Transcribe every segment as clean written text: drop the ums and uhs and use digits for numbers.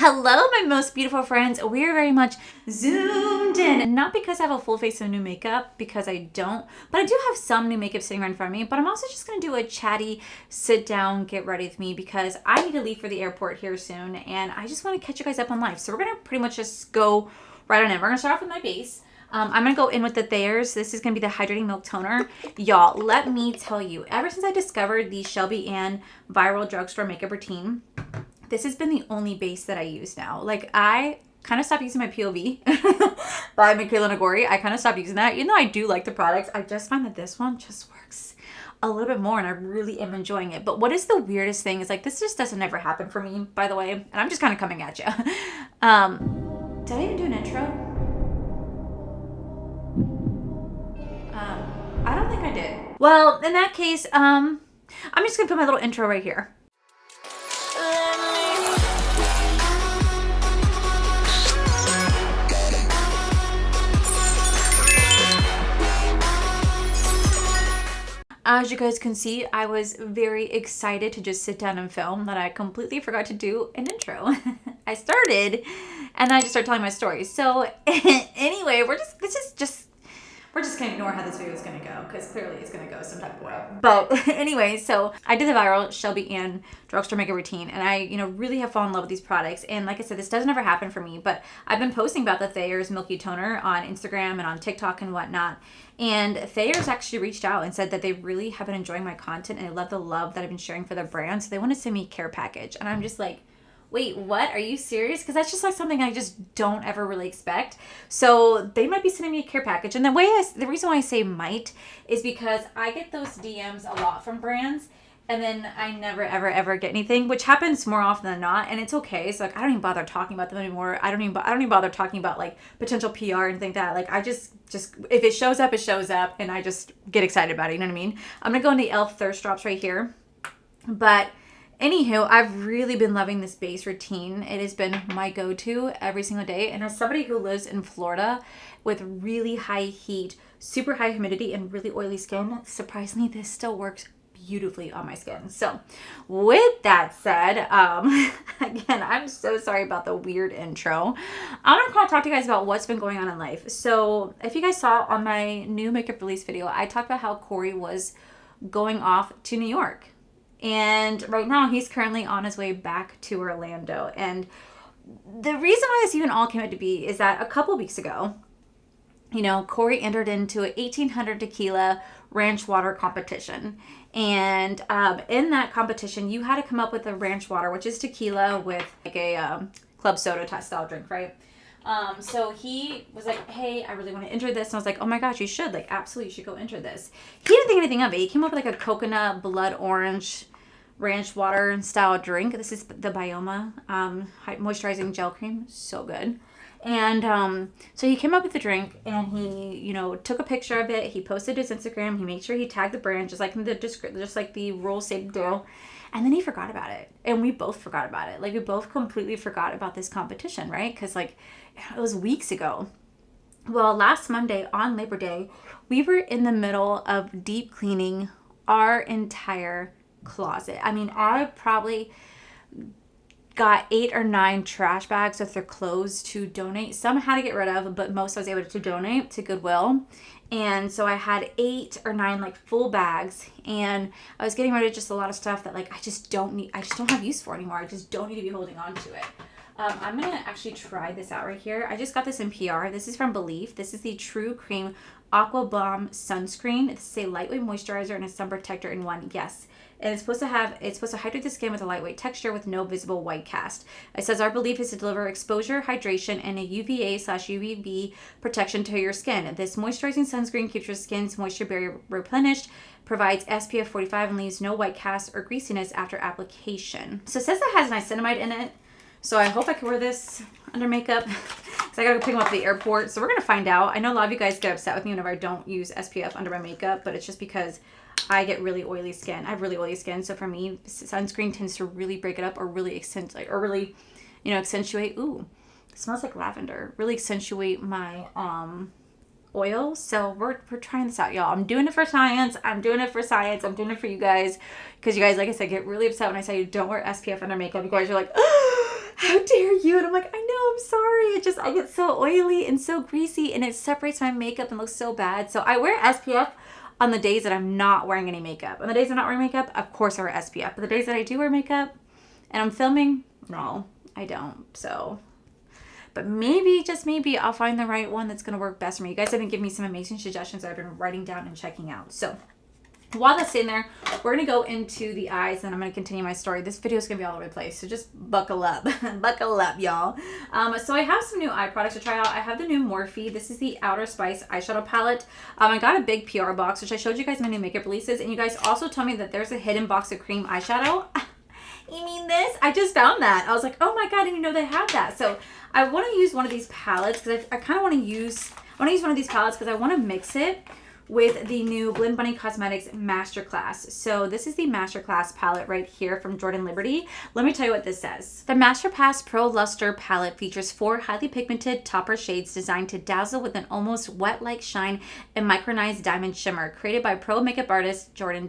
Hello, my most beautiful friends. We are very much zoomed in. Not because I have a full face of new makeup, because I don't, but I do have some new makeup sitting right in front of me. But I'm also just going to do a chatty, sit down, get ready with me because I need to leave for the airport here soon. And I just want to catch you guys up on life. So we're going to pretty much just go right on in. We're going to start off with my base. I'm going to go in with the Thayers. This is going to be the Hydrating Milk Toner. Y'all, let me tell you, ever since I discovered the Shelby Ann Viral Drugstore Makeup Routine, this has been the only base that I use now. Like, I kind of stopped using my POV by Michaela Nagori. I kind of stopped using that. Even though I do like the products, I just find that this one just works a little bit more, and I really am enjoying it. But what is the weirdest thing is, like, this just doesn't ever happen for me, by the way. And I'm just kind of coming at you. Did I even do an intro? I don't think I did. Well, in that case, I'm just going to put my little intro right here. As you guys can see, I was very excited to just sit down and film that I completely forgot to do an intro. I started and then I just started telling my story. So anyway, we're just going to ignore how this video is going to go because clearly it's going to go some type of way. But anyway, so I did the viral Shelby Ann Drugstore Makeup Routine, and I, really have fallen in love with these products. And like I said, this doesn't ever happen for me, but I've been posting about the Thayers Milky Toner on Instagram and on TikTok and whatnot. And Thayers actually reached out and said that they really have been enjoying my content and they love the love that I've been sharing for their brand. So they want to send me a care package. And I'm just like, wait, what? Are you serious? Because that's just like something I just don't ever really expect. So they might be sending me a care package. And the reason why I say might is because I get those DMs a lot from brands, and then I never, ever, ever get anything, which happens more often than not. And it's okay. So like, I don't even bother talking about them anymore. I don't even bother talking about like potential PR and things like that. Like, I just if it shows up, it shows up, and I just get excited about it. You know what I mean? I'm gonna go in the e.l.f. Thirst Drops right here, but anywho, I've really been loving this base routine. It has been my go-to every single day. And as somebody who lives in Florida with really high heat, super high humidity, and really oily skin, surprisingly, this still works beautifully on my skin. So with that said, again, I'm so sorry about the weird intro. I'm going to kind of talk to you guys about what's been going on in life. So if you guys saw on my new makeup release video, I talked about how Corey was going off to New York. And right now, he's currently on his way back to Orlando. And the reason why this even all came out to be is that a couple weeks ago, Corey entered into an 1,800 tequila ranch water competition. And in that competition, you had to come up with a ranch water, which is tequila with like a club soda style drink, right? So he was like, hey, I really want to enter this. And I was like, oh my gosh, you should. Like, absolutely, you should go enter this. He didn't think anything of it. He came up with like a coconut blood orange ranch water style drink. This is the Bioma moisturizing gel cream. So good. And so he came up with the drink, and he, took a picture of it. He posted his Instagram. He made sure he tagged the brand, just like the rules say to do. And then he forgot about it. And we both forgot about it. Like, we both completely forgot about this competition, right? Because, like, it was weeks ago. Well, last Monday on Labor Day, we were in the middle of deep cleaning our entire closet. I mean, I probably got 8 or 9 trash bags with their clothes to donate. Some I had to get rid of, but most I was able to donate to Goodwill. And so I had 8 or 9 like full bags, and I was getting rid of just a lot of stuff that like I just don't have use for anymore. I just don't need to be holding on to it. I'm gonna actually try this out right here. I just got this in PR. This is from Belief. This is the True Cream Aqua Bomb Sunscreen. It's a lightweight moisturizer and a sun protector in one. Yes. And it's supposed to hydrate the skin with a lightweight texture with no visible white cast. It says our belief is to deliver exposure, hydration, and a UVA/UVB protection to your skin. This moisturizing sunscreen keeps your skin's moisture barrier replenished, provides SPF 45, and leaves no white cast or greasiness after application. So it says it has niacinamide in it. So I hope I can wear this under makeup because I gotta go pick them up at the airport. So we're gonna find out. I know a lot of you guys get upset with me whenever I don't use SPF under my makeup, but it's just because I get really oily skin. I have really oily skin, so for me, sunscreen tends to really break it up or really accentuate. Ooh, it smells like lavender. Really accentuate my oil. So we're trying this out, y'all. I'm doing it for science. I'm doing it for you guys, because you guys, like I said, get really upset when I say you don't wear SPF under makeup. You guys are like, how dare you? And I'm like, I know, I'm sorry. I get so oily and so greasy and it separates my makeup and looks so bad. So I wear SPF on the days that I'm not wearing any makeup. On the days I'm not wearing makeup, of course I wear SPF. But the days that I do wear makeup and I'm filming, no, I don't. So, but maybe, just maybe, I'll find the right one that's going to work best for me. You guys have been giving me some amazing suggestions that I've been writing down and checking out. So while that's in there, we're going to go into the eyes and I'm going to continue my story. This video is going to be all over the place, so just buckle up. Buckle up, y'all. So I have some new eye products to try out. I have the new Morphe. This is the Outer Spice eyeshadow palette. I got a big PR box, which I showed you guys my new makeup releases. And you guys also told me that there's a hidden box of cream eyeshadow. You mean this? I just found that. I was like, oh my God, I didn't even know they had that. So I want to use one of these palettes because I kind of want to use one of these palettes because I want to mix it with the new Blend Bunny Cosmetics Masterclass. So this is the Masterclass palette right here from Jordan Liberty. Let me tell you what this says. The Masterclass Pro Luster palette features 4 highly pigmented topper shades designed to dazzle with an almost wet-like shine and micronized diamond shimmer. Created by pro makeup artist Jordan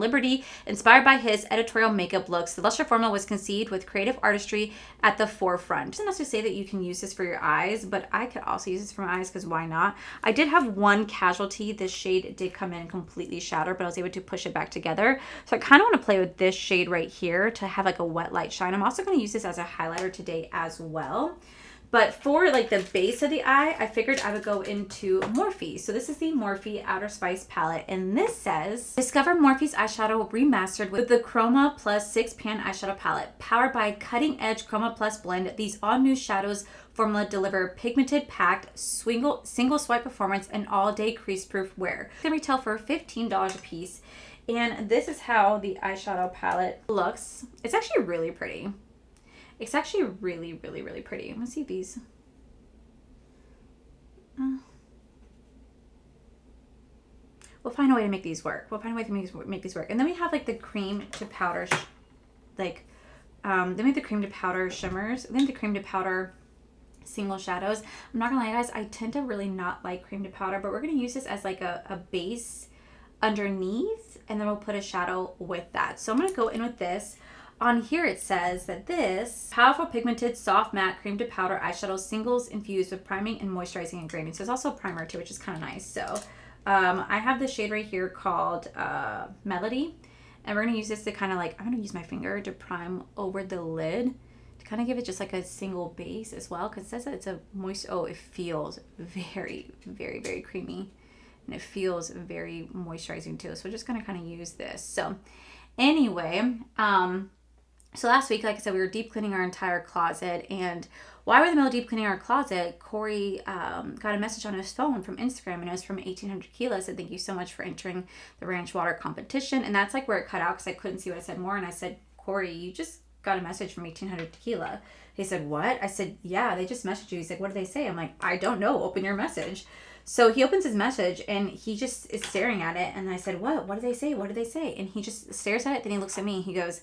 Liberty, inspired by his editorial makeup looks, the Luster formula was conceived with creative artistry at the forefront. Doesn't necessarily say that you can use this for your eyes, but I could also use this for my eyes because why not? I did have one casualty. This shade did come in completely shattered, but I was able to push it back together. So I kind of want to play with this shade right here to have like a wet light shine. I'm also going to use this as a highlighter today as well. But for like the base of the eye, I figured I would go into Morphe. So this is the Morphe Outer Spice palette. And this says, discover Morphe's eyeshadow remastered with the Chroma Plus 6-pan eyeshadow palette. Powered by cutting edge Chroma Plus blend, these all new shadows formula deliver pigmented packed single swipe performance and all day crease proof wear. They retail for $15 a piece. And this is how the eyeshadow palette looks. It's actually really pretty. It's actually really, really, really pretty. I'm gonna see these. We'll find a way to make these work. We'll find a way to make these work. And then we have like the cream to powder, then we have the cream to powder shimmers. Then the cream to powder single shadows. I'm not gonna lie, guys, I tend to really not like cream to powder, but we're gonna use this as like a base underneath, and then we'll put a shadow with that. So I'm gonna go in with this. On here it says that this powerful pigmented soft matte cream to powder eyeshadow singles infused with priming and moisturizing ingredients. So there's also a primer too, which is kind of nice. So I have this shade right here called Melody, and we're gonna use this to kind of like, I'm gonna use my finger to prime over the lid to kind of give it just like a single base as well, because it says that it's a moist, oh, it feels very, very, very creamy, and it feels very moisturizing too. So we're just gonna kind of use this. So anyway, so last week, like I said, we were deep cleaning our entire closet, and while we were in the middle of deep cleaning our closet, Corey got a message on his phone from Instagram, and it was from 1800 Kila. Said, thank you so much for entering the ranch water competition. And that's like where it cut out because I couldn't see what I said more. And I said, Corey, you just got a message from 1800 Tequila. He said, what? I said, yeah, they just messaged you. He's like, what did they say? I'm like, I don't know. Open your message. So he opens his message and he just is staring at it. And I said, what? What did they say? What did they say? And he just stares at it. Then he looks at me. He goes,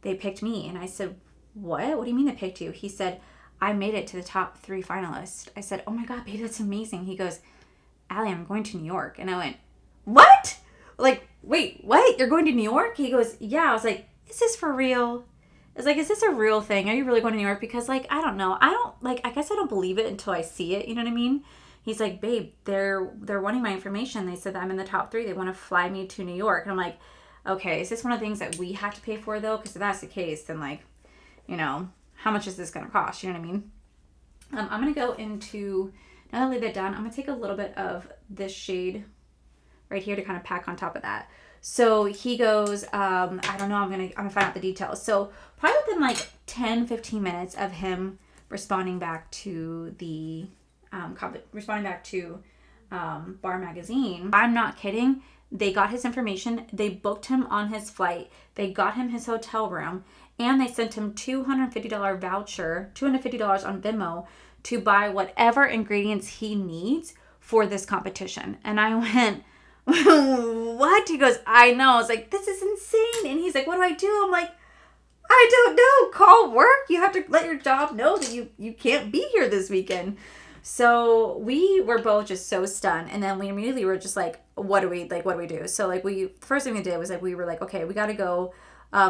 they picked me. And I said, what? What do you mean they picked you? He said, I made it to the top 3 finalists. I said, oh my God, baby, that's amazing. He goes, Allie, I'm going to New York. And I went, what? Like, wait, what? You're going to New York? He goes, yeah. I was like, is this for real? I was like, is this a real thing? Are you really going to New York? Because, like, I don't know. I guess I don't believe it until I see it. You know what I mean? He's like, babe, they're wanting my information. They said that I'm in the top 3. They want to fly me to New York. And I'm like, okay, is this one of the things that we have to pay for, though? Because if that's the case, then, like, you know, how much is this going to cost? You know what I mean? I'm going to go into, now that I lay that down, I'm going to take a little bit of this shade right here to kind of pack on top of that. So he goes, I don't know, I'm going to find out the details. So probably within like 10, 15 minutes of him responding back to the, Bar Magazine, I'm not kidding. They got his information. They booked him on his flight. They got him his hotel room. And they sent him $250 voucher, $250 on Venmo to buy whatever ingredients he needs for this competition. And I went, what? He goes, I know. I was like, this is insane. And he's like, what do I do? I'm like, I don't know. Call work. You have to let your job know that you can't be here this weekend. So we were both just so stunned. And then we immediately were just like, what do we do? So like first thing we did was like, we were like, okay, we got to go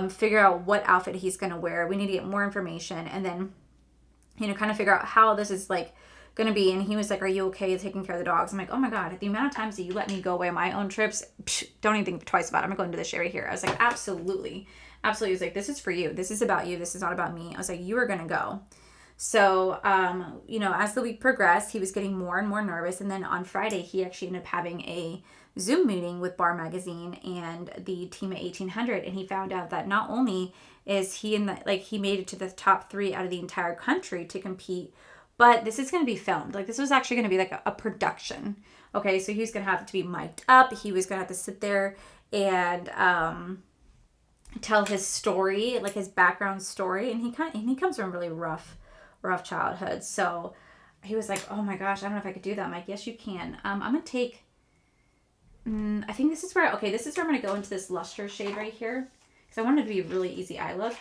figure out what outfit he's going to wear. We need to get more information, and then, you know, kind of figure out how this is like going to be. And he was like, are you okay taking care of the dogs? I'm like, oh my God, the amount of times that you let me go away on my own trips, don't even think twice about it. I'm going to do this shit right here. I was like, absolutely. Absolutely. He was like, this is for you. This is about you. This is not about me. I was like, you are going to go. So, you know, as the week progressed, he was getting more and more nervous. And then on Friday, he actually ended up having a Zoom meeting with Bar Magazine and the team at 1800. And he found out that not only is he he made it to the top 3 out of the entire country to compete, but this is going to be filmed. Like, this was actually going to be like a production. Okay, so he was going to have to be mic'd up. He was going to have to sit there and tell his story, like his background story. And he comes from a really rough childhood. So he was like, oh my gosh, I don't know if I could do that. I'm like, yes, you can. I'm going to take, I think this is where I'm going to go into this luster shade right here, because I wanted it to be a really easy eye look.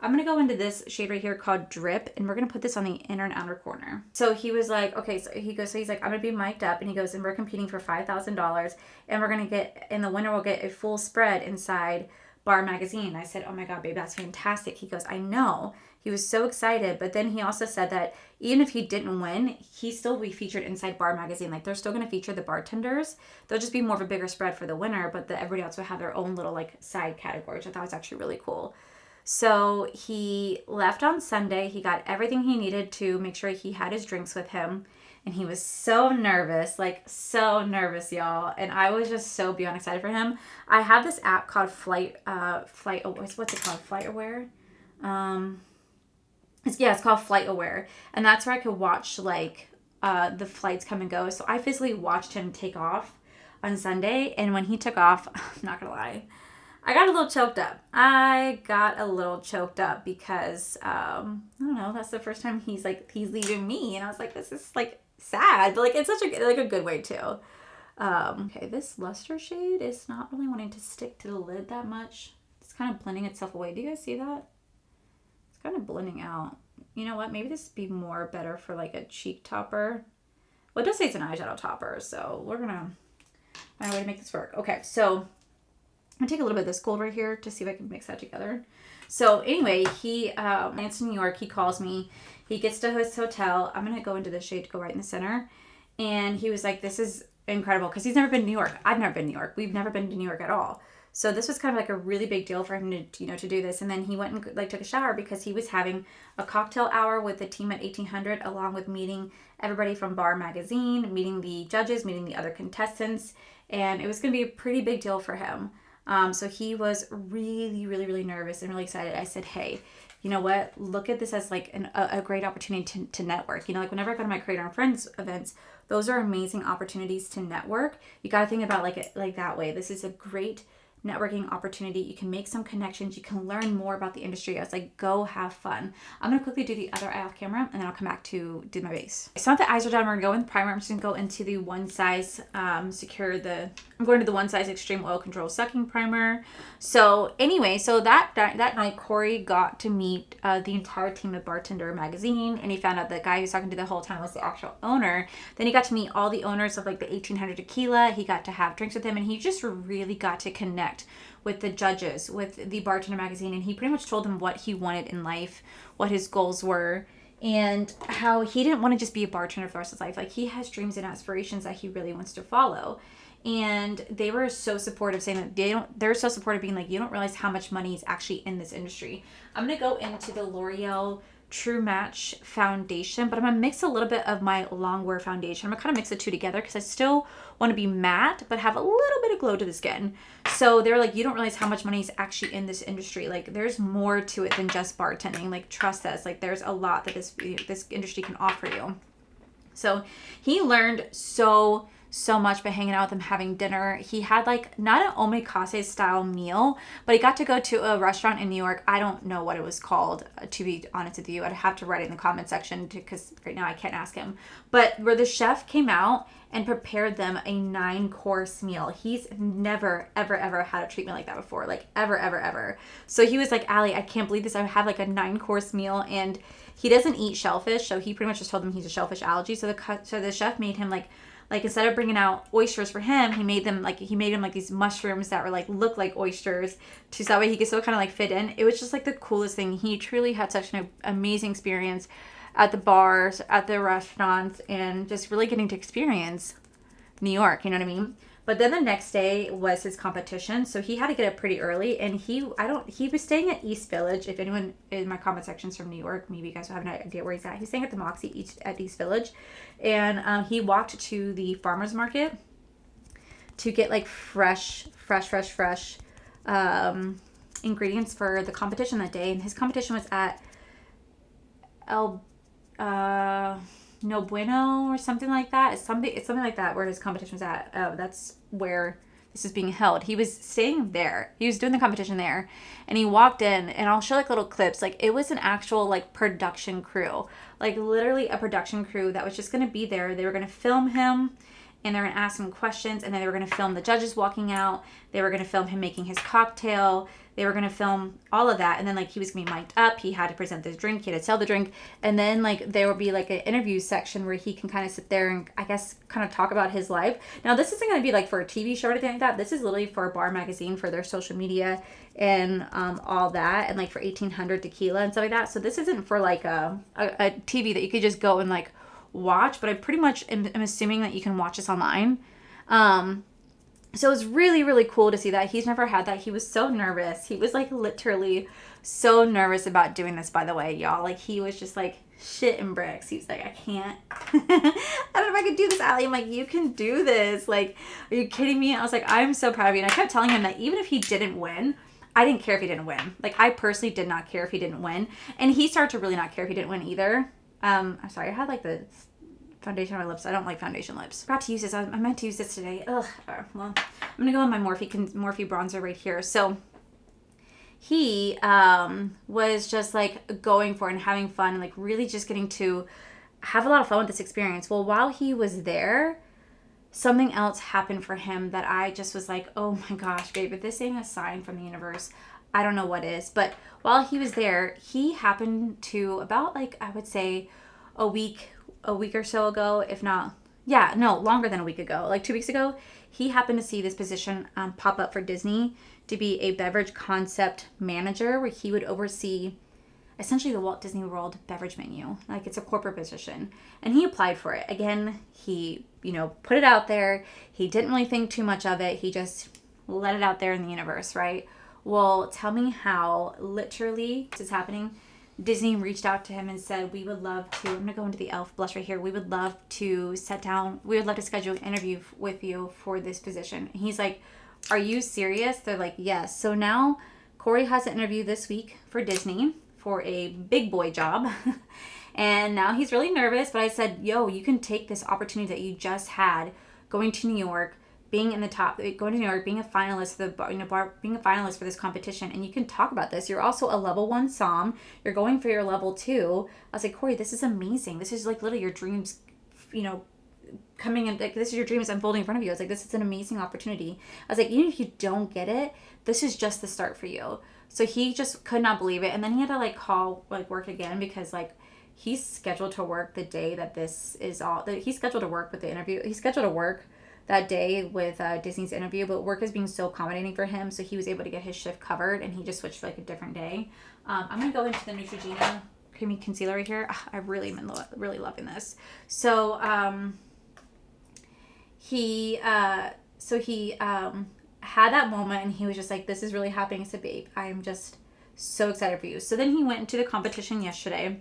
I'm going to go into this shade right here called Drip, and we're going to put this on the inner and outer corner. So he was like, okay, so he's like, I'm going to be mic'd up, and he goes, and we're competing for $5,000, and we're going to get, and the winner will get a full spread inside Bar Magazine. I said, oh my God, babe, that's fantastic. He goes, I know. He was so excited, but then he also said that even if he didn't win, he still will be featured inside Bar Magazine. Like, they're still going to feature the bartenders. They'll just be more of a bigger spread for the winner, but everybody else will have their own little like side category, which I thought was actually really cool. So he left on Sunday. He got everything he needed to make sure he had his drinks with him. And he was so nervous, y'all. And I was just so beyond excited for him. I have this app called what's it called? Flight Aware? It's called Flight Aware. And that's where I could watch like the flights come and go. So I physically watched him take off on Sunday. And when he took off, I'm not going to lie, I got a little choked up because, I don't know, that's the first time he's leaving me. And I was like, this is like sad, but like, it's such a good way too. Okay, this luster shade is not really wanting to stick to the lid that much. It's kind of blending itself away. Do you guys see that? It's kind of blending out. You know what? Maybe this would be better for like a cheek topper. Well, it does say it's an eyeshadow topper, so we're gonna find a way to make this work. Okay, so I'm gonna take a little bit of this gold right here to see if I can mix that together. So anyway, he lands in New York. He calls me. He gets to his hotel. I'm gonna go into the shade to go right in the center. And he was like, this is incredible, because he's never been to New York. I've never been to New York. We've never been to New York at all. So this was kind of like a really big deal for him to do this. And then he went and like took a shower because he was having a cocktail hour with the team at 1800, along with meeting everybody from Bar Magazine, meeting the judges, meeting the other contestants. And it was going to be a pretty big deal for him. So he was really, really, really nervous and really excited. I said, hey, you know what? Look at this as like a great opportunity to network. You know, like whenever I go to my Creator and Friends events, those are amazing opportunities to network. You got to think about like that way. This is a great networking opportunity. You can make some connections. You can learn more about the industry. I was like, go have fun. I'm going to quickly do the other eye off camera, and then I'll come back to do my base. So now that the eyes are done, we're going to go in the primer. I'm just going to go into the One Size I'm going to the One Size Extreme Oil Control Sucking Primer. So anyway, so that night, Corey got to meet the entire team at Bartender Magazine, and he found out the guy he was talking to the whole time was the actual owner. Then he got to meet all the owners of like the 1800 Tequila. He got to have drinks with them, and he just really got to connect with the judges, with the Bartender Magazine, and he pretty much told them what he wanted in life, what his goals were, and how he didn't want to just be a bartender for the rest of his life. Like, he has dreams and aspirations that he really wants to follow. And they were so supportive, saying that they're so supportive, being like, you don't realize how much money is actually in this industry. I'm going to go into the L'Oreal True Match foundation, but I'm going to mix a little bit of my Longwear foundation. I'm going to kind of mix the two together because I still want to be matte, but have a little bit of glow to the skin. So they're like, you don't realize how much money is actually in this industry. Like, there's more to it than just bartending. Like, trust us. Like, there's a lot that this industry can offer you. So he learned so much by hanging out with him, having dinner. He had like not an omakase style meal, but he got to go to a restaurant in New York. I don't know what it was called, to be honest with you. I'd have to write it in the comment section because right now I can't ask him. But where the chef came out and prepared them a 9-course meal. He's never, ever had a treatment like that before. Like, ever. So he was like, Allie, I can't believe this. I have like a 9-course meal, and he doesn't eat shellfish. So he pretty much just told them he's a shellfish allergy. So the chef made him like Like instead of bringing out oysters for him, he made him like these mushrooms that were like look like oysters, so that way he could still kind of like fit in. It was just like the coolest thing. He truly had such an amazing experience at the bars, at the restaurants, and just really getting to experience New York, you know what I mean? But then the next day was his competition, so he had to get up pretty early, and he was staying at East Village. If anyone in my comment section's from New York, maybe you guys will have an idea where he's at. He's staying at the Moxie at East Village, and he walked to the farmer's market to get like fresh ingredients for the competition that day. And his competition was at No Bueno or something like that. It's something like that where his competition was at. That's where this is being held. He was staying there. He was doing the competition there. And he walked in, and I'll show like little clips. Like it was an actual like production crew. Like literally a production crew that was just going to be there. They were going to film him, and they were going to ask him questions, and then they were going to film the judges walking out. They were going to film him making his cocktail. They were going to film all of that. And then like he was going to be mic'd up. He had to present this drink. He had to sell the drink. And then like there would be like an interview section where he can kind of sit there and I guess kind of talk about his life. Now this isn't going to be like for a TV show or anything like that. This is literally for a bar magazine for their social media and all that. And like for 1800 tequila and stuff like that. So this isn't for like a TV that you could just go and like watch. But I pretty much am assuming that you can watch this online. So it was really, really cool to see that. He's never had that. He was so nervous. He was like literally so nervous about doing this, by the way, y'all. Like he was just like shit and bricks. He was like, I can't. I don't know if I could do this, Allie. I'm like, you can do this. Like, are you kidding me? I was like, I'm so proud of you. And I kept telling him that even if he didn't win, I didn't care if he didn't win. Like I personally did not care if he didn't win. And he started to really not care if he didn't win either. I'm sorry. I had like the foundation on my lips. I don't like foundation lips. Forgot to use this. I meant to use this today. Ugh. Well, I'm gonna go on my Morphe bronzer right here. So he was just like going for it and having fun and like really just getting to have a lot of fun with this experience. Well, while he was there, something else happened for him that I just was like, oh my gosh, babe, if this ain't a sign from the universe, I don't know what is. But while he was there, he happened to about like I would say a week or so ago, if not, longer than a week ago, like 2 weeks ago, he happened to see this position pop up for Disney to be a beverage concept manager where he would oversee essentially the Walt Disney World beverage menu. Like it's a corporate position. And he applied for it. Again, he, put it out there. He didn't really think too much of it. He just let it out there in the universe, right? Well, tell me how literally this is happening. Disney reached out to him and said, we would love to, I'm going to go into the elf blush right here. We would love to we would love to schedule an interview with you for this position. And he's like, are you serious? They're like, yes. So now Corey has an interview this week for Disney for a big boy job. And now he's really nervous, but I said, yo, you can take this opportunity that you just had going to New York, being in the top, going to New York, being a finalist being a finalist for this competition, and you can talk about this. You're also a level 1 SOM. You're going for your level 2. I was like, Corey, this is amazing. This is like literally your dreams, coming in. Like this is your dreams unfolding in front of you. I was like, this is an amazing opportunity. I was like, even if you don't get it, this is just the start for you. So he just could not believe it, and then he had to like call like work again because like he's scheduled to work the day that this is all. He's scheduled to work with the interview. He's scheduled to work that day with Disney's interview, but work is being so accommodating for him, so he was able to get his shift covered, and he just switched to like a different day. I'm gonna go into the Neutrogena creamy concealer right here. I've really been really loving this. So he had that moment, and he was just like, this is really happening. I said, babe, I am just so excited for you. So then he went into the competition yesterday,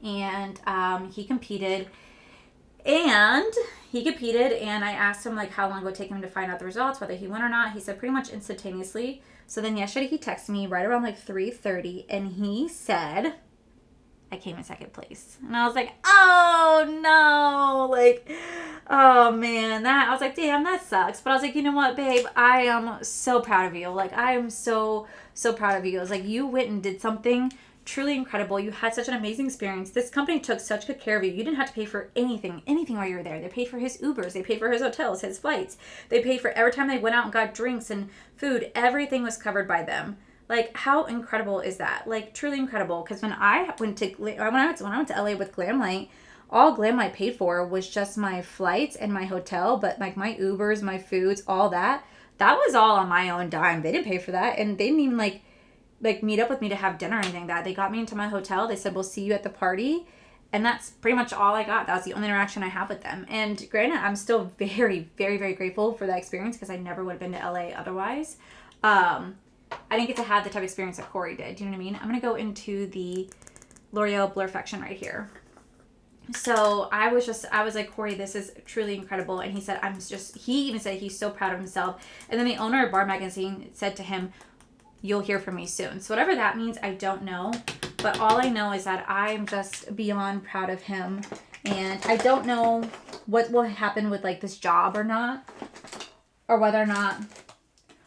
and he competed. And I asked him like how long it would take him to find out the results, whether he won or not. He said pretty much instantaneously. So then yesterday he texted me right around like 3:30, and he said, I came in second place. And I was like, oh no, like, oh man, I was like, damn, that sucks. But I was like, you know what, babe, I am so proud of you. Like, I am so proud of you. I was like, you went and did something truly incredible. You had such an amazing experience. This company took such good care of you. You didn't have to pay for anything while you were there. They paid for his Ubers. They paid for his hotels, his flights. They paid for every time they went out and got drinks and food. Everything was covered by them. Like, how incredible is that? Like, truly incredible. Because when I went to LA with Glamlight, all Glamlight paid for was just my flights and my hotel, but like my Ubers, my foods, all that was all on my own dime. They didn't pay for that, and they didn't even like meet up with me to have dinner or anything. That they got me into my hotel. They said, we'll see you at the party. And that's pretty much all I got. That was the only interaction I have with them. And granted, I'm still very, very, very grateful for that experience because I never would have been to LA otherwise. I didn't get to have the type of experience that Corey did. Do you know what I mean? I'm going to go into the L'Oreal Blurfection right here. So I was like, Corey, this is truly incredible. And he said, he even said he's so proud of himself. And then the owner of Bar Magazine said to him, you'll hear from me soon. So whatever that means, I don't know. But all I know is that I'm just beyond proud of him. And I don't know what will happen with like this job or not. Or whether or not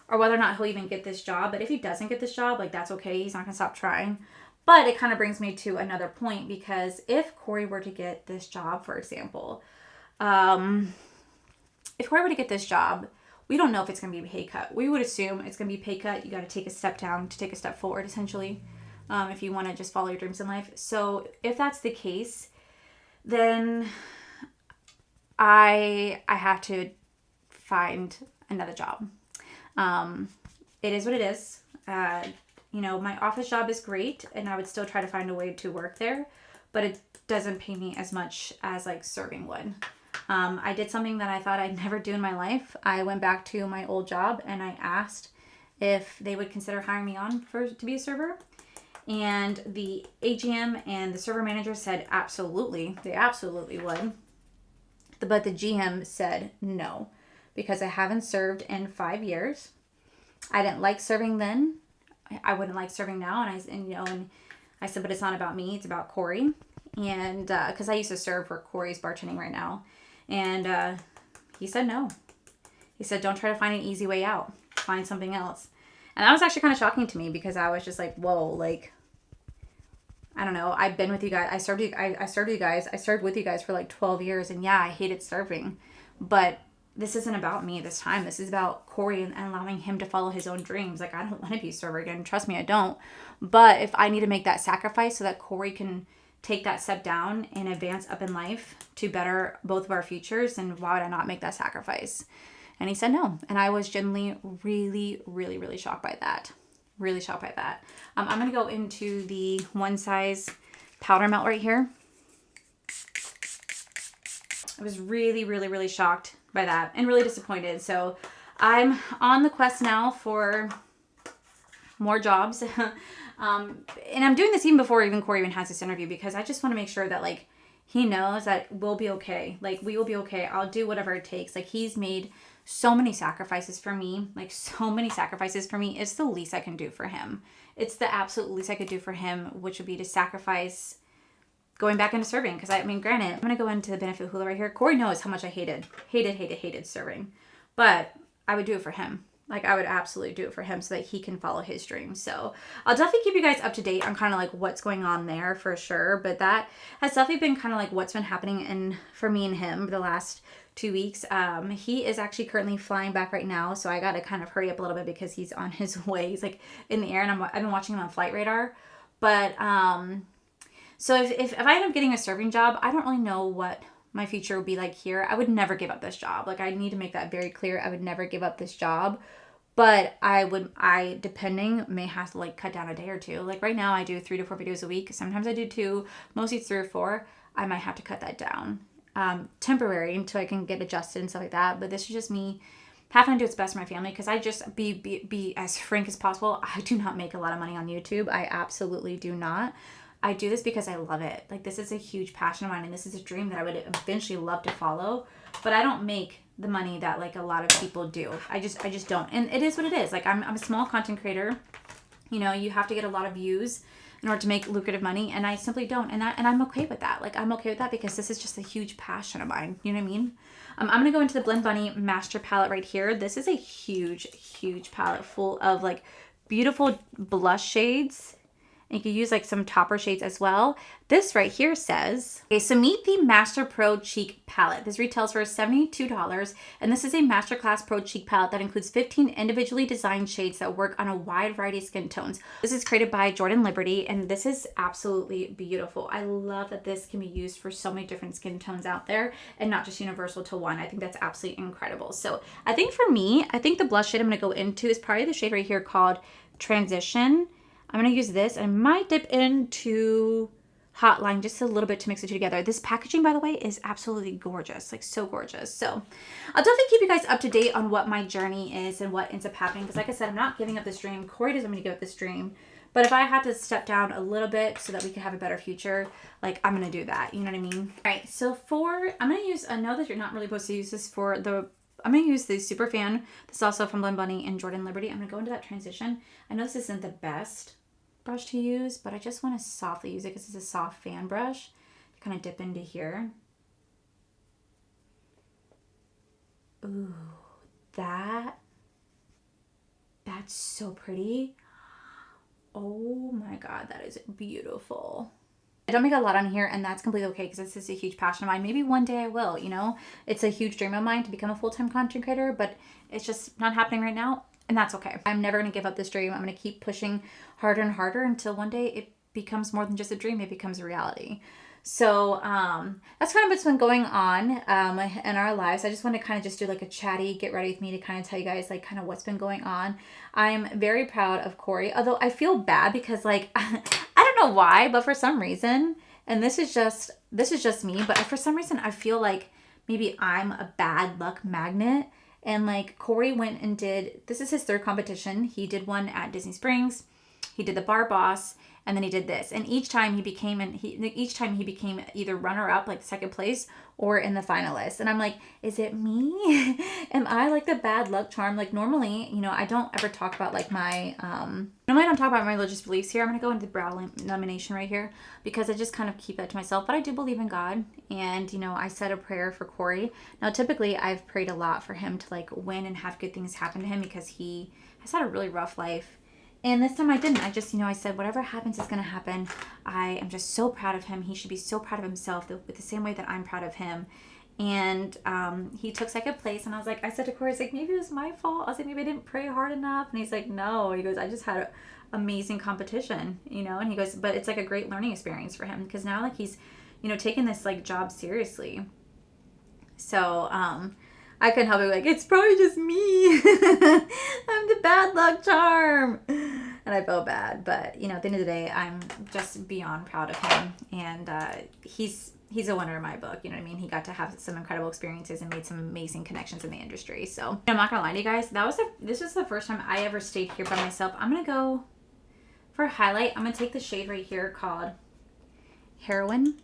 he'll even get this job. But if he doesn't get this job, like that's okay. He's not going to stop trying. But it kind of brings me to another point, because if Corey were to get this job, for example, if Corey were to get this job, we don't know if it's going to be a pay cut. We would assume it's going to be a pay cut. You got to take a step down to take a step forward, essentially, if you want to just follow your dreams in life. So if that's the case, then I have to find another job. It is what it is. My office job is great, and I would still try to find a way to work there, but it doesn't pay me as much as like serving would. I did something that I thought I'd never do in my life. I went back to my old job and I asked if they would consider hiring me on to be a server. And the AGM and the server manager said absolutely. They absolutely would. But the GM said no, because I haven't served in 5 years. I didn't like serving then. I wouldn't like serving now. And I said, but it's not about me. It's about Corey. And because I used to serve where Corey's bartending right now. And he said no. He said, don't try to find an easy way out. Find something else. And that was actually kind of shocking to me, because I was just like, whoa, like, I don't know. I've been with you guys. I served with you guys for like 12 years. And yeah, I hated serving. But this isn't about me this time. This is about Corey and allowing him to follow his own dreams. Like, I don't want to be a server again. Trust me, I don't. But if I need to make that sacrifice so that Corey can take that step down and advance up in life to better both of our futures, then why would I not make that sacrifice? And he said no. And I was genuinely really, really, really shocked by that. Really shocked by that. I'm going to go into the One Size powder melt right here. I was really, really, really shocked by that and really disappointed. So I'm on the quest now for more jobs. And I'm doing this even before Corey even has this interview, because I just want to make sure that like he knows that we'll be okay. Like, we will be okay. I'll do whatever it takes. Like, he's made so many sacrifices for me. Like, so many sacrifices for me. It's the least I can do for him. It's the absolute least I could do for him, which would be to sacrifice going back into serving. Because I mean, granted, I'm going to go into the benefit hula right here. Corey knows how much I hated serving. But I would do it for him. Like, I would absolutely do it for him so that he can follow his dreams. So I'll definitely keep you guys up to date on kind of like what's going on there for sure. But that has definitely been kind of like what's been happening for me and him the last 2 weeks. He is actually currently flying back right now. So I got to kind of hurry up a little bit because he's on his way. He's like in the air, and I've been watching him on Flight Radar. But so if I end up getting a serving job, I don't really know what my future would be like here. I would never give up this job. Like, I need to make that very clear. I would never give up this job. But depending, may have to like cut down a day or two. Like right now I do 3 to 4 videos a week. Sometimes I do 2, mostly 3 or 4. I might have to cut that down temporary until I can get adjusted and stuff like that. But this is just me having to do what's best for my family, because I just be as frank as possible. I do not make a lot of money on YouTube. I absolutely do not. I do this because I love it. Like, this is a huge passion of mine, and this is a dream that I would eventually love to follow. But I don't make the money that like a lot of people do. I just don't. And it is what it is. Like, I'm a small content creator. You know, you have to get a lot of views in order to make lucrative money, and I simply don't. And I'm okay with that. Like, I'm okay with that because this is just a huge passion of mine. You know what I mean? I'm going to go into the Blend Bunny Master Palette right here. This is a huge, huge palette full of like beautiful blush shades And you can use like some topper shades as well. This right here says, okay, so meet the Master Pro Cheek Palette. This retails for $72. And this is a Masterclass Pro Cheek Palette that includes 15 individually designed shades that work on a wide variety of skin tones. This is created by Jordan Liberty, and this is absolutely beautiful. I love that this can be used for so many different skin tones out there and not just universal to one. I think that's absolutely incredible. So I think for me, I think the blush shade I'm gonna go into is probably the shade right here called Transition. I'm going to use this. I might dip into Hotline just a little bit to mix the two together. This packaging, by the way, is absolutely gorgeous. Like, so gorgeous. So I'll definitely keep you guys up to date on what my journey is and what ends up happening. Because like I said, I'm not giving up this dream. Corey doesn't want me to give up this dream. But if I had to step down a little bit so that we could have a better future, like, I'm going to do that. You know what I mean? All right. So I'm going to use, I know that you're not really supposed to use this for the, I'm going to use the Super Fan. This is also from Blend Bunny and Jordan Liberty. I'm going to go into that transition. I know this isn't the best brush to use, but I just want to softly use it because it's a soft fan brush to kind of dip into here. Ooh, that's so pretty. Oh my God, that is beautiful. I don't make a lot on here, and that's completely okay because this is a huge passion of mine. Maybe one day I will, you know? It's a huge dream of mine to become a full-time content creator, but it's just not happening right now. And that's okay. I'm never going to give up this dream. I'm going to keep pushing harder and harder until one day it becomes more than just a dream. It becomes a reality. So that's kind of what's been going on in our lives. I just want to kind of just do like a chatty, get ready with me to kind of tell you guys like kind of what's been going on. I'm very proud of Corey, although I feel bad because like, I don't know why, but for some reason, and this is just me, but for some reason I feel like maybe I'm a bad luck magnet. And like Corey went and this is his third competition. He did one at Disney Springs. He did the Bar Boss, and then he did this. And each time he became either runner up, like second place, or in the finalists. And I'm like, is it me? Am I like the bad luck charm? Like normally, you know, I don't ever talk about like my, normally I don't talk about my religious beliefs here. I'm going to go into the brow lamination right here because I just kind of keep that to myself. But I do believe in God. And, you know, I said a prayer for Corey. Now, typically I've prayed a lot for him to like win and have good things happen to him because he has had a really rough life. And this time I didn't. I just, you know, I said, whatever happens is going to happen. I am just so proud of him. He should be so proud of himself with the same way that I'm proud of him. And he took second place. And I said to Corey, I was like, maybe it was my fault. I was like, maybe I didn't pray hard enough. And he's like, no. He goes, I just had an amazing competition, you know. And he goes, but it's like a great learning experience for him. Because now like he's, you know, taking this like job seriously. So, I couldn't help it. Like, it's probably just me. I'm the bad luck charm. And I felt bad. But, you know, at the end of the day, I'm just beyond proud of him. And he's a winner in my book. You know what I mean? He got to have some incredible experiences and made some amazing connections in the industry. So, I'm not going to lie to you guys. This was the first time I ever stayed here by myself. I'm going to go for a highlight. I'm going to take the shade right here called Heroin.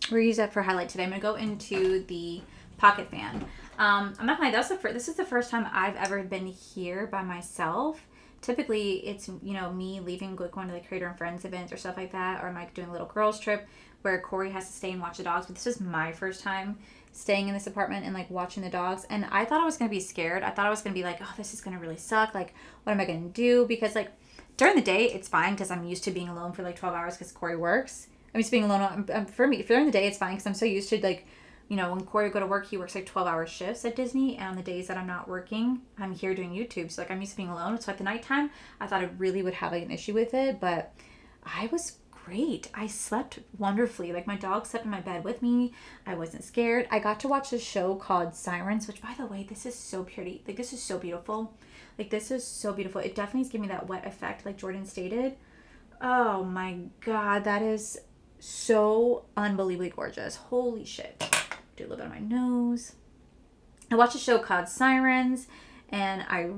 We're going to use that for highlight today. I'm going to go into the Pocket Fan. I'm not gonna lie, this is the first time I've ever been here by myself. Typically, it's, you know, me leaving, going to the Creator and Friends events or stuff like that, or I might doing a little girls trip where Corey has to stay and watch the dogs. But this is my first time staying in this apartment and like watching the dogs, and I thought I was gonna be scared. I thought I was gonna be like, oh, this is gonna really suck. Like, what am I gonna do? Because like during the day, it's fine because I'm used to being alone for like 12 hours because Corey works. I'm used to being alone. For me, during the day, it's fine because I'm so used to like, you know, when Corey would go to work, he works like 12-hour shifts at Disney. And on the days that I'm not working, I'm here doing YouTube. So like I'm used to being alone. So at the nighttime, I thought I really would have like an issue with it. But I was great. I slept wonderfully. Like my dog slept in my bed with me. I wasn't scared. I got to watch this show called Sirens, which by the way, this is so pretty. Like this is so beautiful. Like this is so beautiful. It definitely is giving me that wet effect like Jordan stated. Oh my God. That is so unbelievably gorgeous. Holy shit. Do a little bit on my nose. I watched a show called Sirens, and I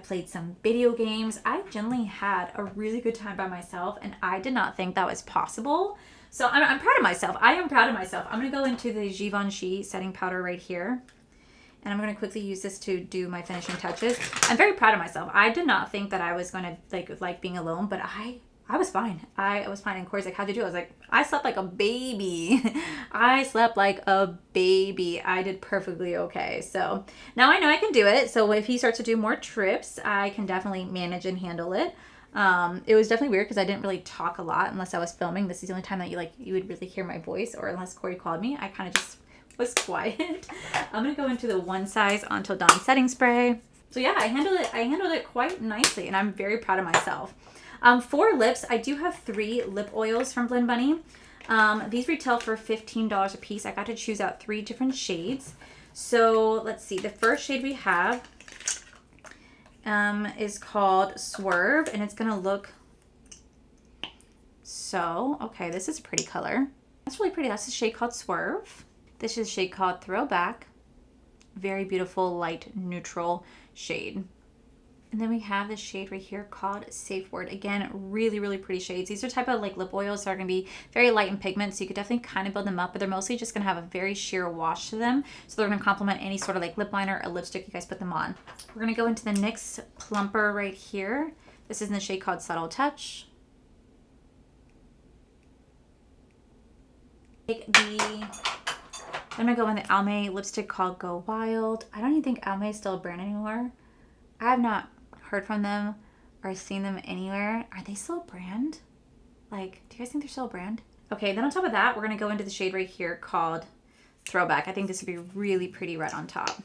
played some video games. I generally had a really good time by myself, and I did not think that was possible. So I'm proud of myself. I am proud of myself. I'm going to go into the Givenchy setting powder right here, and I'm going to quickly use this to do my finishing touches. I'm very proud of myself. I did not think that I was going to like being alone, but I was fine. I was fine. And Corey's like, how'd you do? I was like, I slept like a baby. I slept like a baby. I did perfectly okay. So now I know I can do it. So if he starts to do more trips, I can definitely manage and handle it. It was definitely weird because I didn't really talk a lot unless I was filming. This is the only time that you would really hear my voice, or unless Corey called me. I kind of just was quiet. I'm gonna go into the One Size Until Dawn setting spray. So yeah, I handled it quite nicely, and I'm very proud of myself. For lips, I do have 3 lip oils from Blend Bunny. These retail for $15 a piece. I got to choose out 3 different shades. So let's see. The first shade we have is called Swerve, and it's gonna look so, okay, this is a pretty color. That's really pretty. That's the shade called Swerve. This is a shade called Throwback. Very beautiful, light, neutral shade. And then we have this shade right here called Safe Word. Again, really, really pretty shades. These are type of like lip oils that are going to be very light in pigment, so you could definitely kind of build them up, but they're mostly just going to have a very sheer wash to them. So they're going to complement any sort of like lip liner or lipstick you guys put them on. We're going to go into the NYX plumper right here. This is in the shade called Subtle Touch. I'm going to go in the Almay lipstick called Go Wild. I don't even think Almay is still a brand anymore. I have not heard from them or seen them anywhere. Are they still a brand? Like, do you guys think they're still a brand? Okay, then on top of that, we're going to go into the shade right here called Throwback. I think this would be really pretty red on top.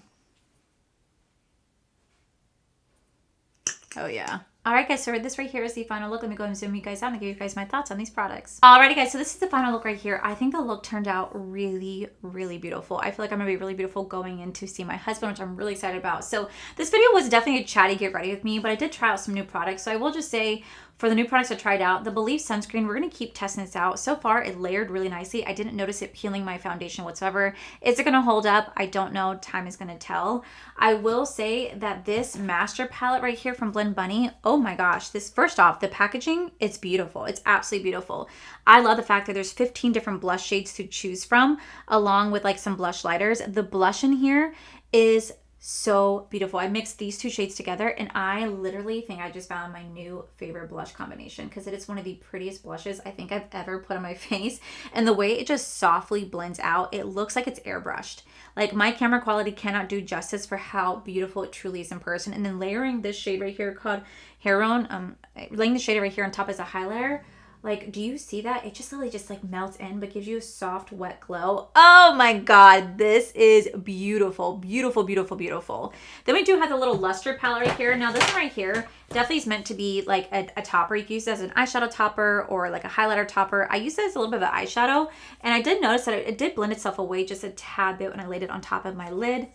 Oh, yeah. Alright guys, so this right here is the final look. Let me go and zoom you guys out and give you guys my thoughts on these products. Alrighty guys, so this is the final look right here. I think the look turned out really, really beautiful. I feel like I'm going to be really beautiful going in to see my husband, which I'm really excited about. So this video was definitely a chatty get ready with me, but I did try out some new products. So I will just say, for the new products I tried out, the Believe sunscreen, we're going to keep testing this out. So far, it layered really nicely. I didn't notice it peeling my foundation whatsoever. Is it going to hold up? I don't know. Time is going to tell. I will say that this master palette right here from Blend Bunny, oh my gosh, this, first off, the packaging, it's beautiful. It's absolutely beautiful. I love the fact that there's 15 different blush shades to choose from, along with like some blush lighters. The blush in here is so beautiful. I mixed these 2 shades together, and I literally think I just found my new favorite blush combination, because it is one of the prettiest blushes I think I've ever put on my face. And the way it just softly blends out, it looks like it's airbrushed. Like, my camera quality cannot do justice for how beautiful it truly is in person. And then layering this shade right here called Heron, laying the shade right here on top as a highlighter. Like, do you see that? It just literally just like melts in, but gives you a soft, wet glow. Oh my God, this is beautiful, beautiful, beautiful, beautiful. Then we do have the little luster palette right here. Now this one right here definitely is meant to be like a topper. You can use it as an eyeshadow topper or like a highlighter topper. I use it as a little bit of an eyeshadow, and I did notice that it did blend itself away just a tad bit when I laid it on top of my lid.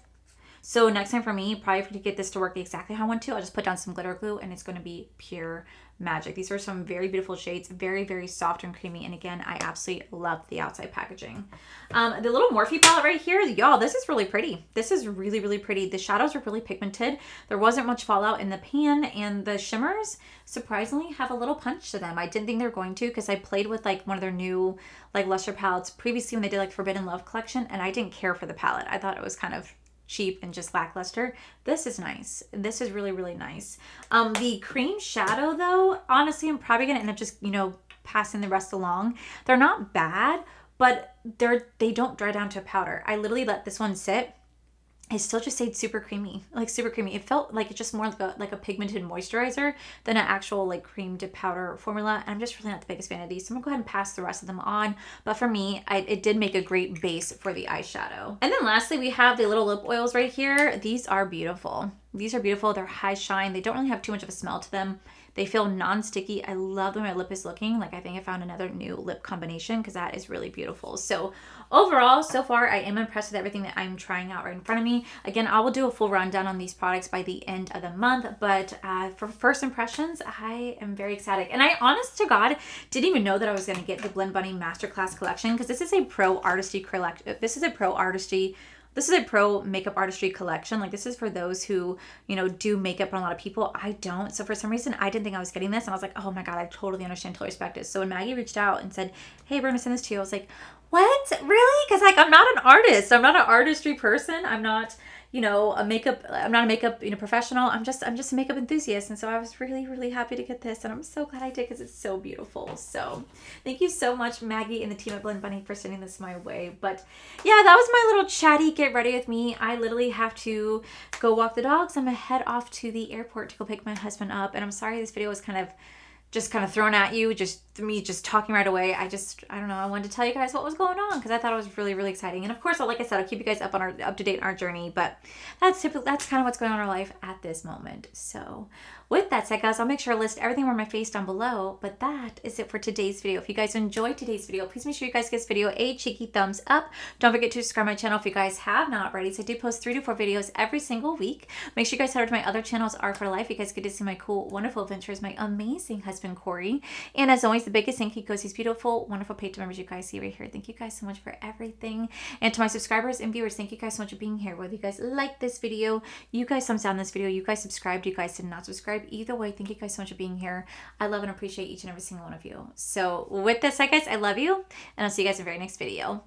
So next time for me, probably to get this to work exactly how I want to, I'll just put down some glitter glue, and it's going to be pure magic. These are some very beautiful shades, very, very soft and creamy. And again, I absolutely love the outside packaging. The little Morphe palette right here, y'all, this is really pretty. This is really, really pretty. The shadows are really pigmented. There wasn't much fallout in the pan, and the shimmers surprisingly have a little punch to them. I didn't think they were going to, because I played with like one of their new like luster palettes previously when they did like Forbidden Love collection, and I didn't care for the palette. I thought it was kind of cheap and just lackluster. This is nice. This is really, really nice. The cream shadow though, honestly, I'm probably gonna end up just, you know, passing the rest along. They're not bad, but they don't dry down to a powder. I literally let this one sit. It still just stayed super creamy, like super creamy. It felt like it's just more like a pigmented moisturizer than an actual like cream to powder formula. And I'm just really not the biggest fan of these. So I'm gonna go ahead and pass the rest of them on. But for me, it did make a great base for the eyeshadow. And then lastly, we have the little lip oils right here. These are beautiful. These are beautiful. They're high shine. They don't really have too much of a smell to them. They feel non-sticky. I love the way my lip is looking. Like, I think I found another new lip combination, because that is really beautiful. So overall, so far, I am impressed with everything that I'm trying out right in front of me. Again, I will do a full rundown on these products by the end of the month, but for first impressions, I am very ecstatic. And I, honest to God, didn't even know that I was going to get the Blend Bunny Masterclass collection, because this is a pro artistry collection. This is a pro makeup artistry collection. Like, this is for those who, you know, do makeup on a lot of people. I don't. So for some reason, I didn't think I was getting this. And I was like, oh my God, I totally understand, totally respect it. So when Maggie reached out and said, hey, we're going to send this to you, I was like, what? Really? Because like, I'm not an artist. I'm not an artistry person. I'm not, you know, I'm not a makeup, you know, professional. I'm just a makeup enthusiast. And so I was really, really happy to get this. And I'm so glad I did, because it's so beautiful. So thank you so much, Maggie and the team at Blend Bunny, for sending this my way. But yeah, that was my little chatty get ready with me. I literally have to go walk the dogs. I'm gonna head off to the airport to go pick my husband up. And I'm sorry this video was kind of just kind of thrown at you, just me just talking right away. I don't know. I wanted to tell you guys what was going on because I thought it was really, really exciting. And of course, like I said, I'll keep you guys up to date on our journey. But that's kind of what's going on in our life at this moment. So with that said, guys, I'll make sure to list everything on my face down below. But that is it for today's video. If you guys enjoyed today's video, please make sure you guys give this video a cheeky thumbs up. Don't forget to subscribe to my channel if you guys have not already. So I do post 3 to 4 videos every single week. Make sure you guys head over to my other channels, Art for Life. You guys get to see my cool, wonderful adventures, my amazing husband, Corey. And as always, the biggest thank you goes to these beautiful, wonderful Patreon members you guys see right here. Thank you guys so much for everything. And to my subscribers and viewers, thank you guys so much for being here. Whether you guys like this video, you guys thumbs down this video, you guys subscribed, you guys did not subscribe. Either way, thank you guys so much for being here. I love and appreciate each and every single one of you. So with this said, guys, I love you, and I'll see you guys in the very next video.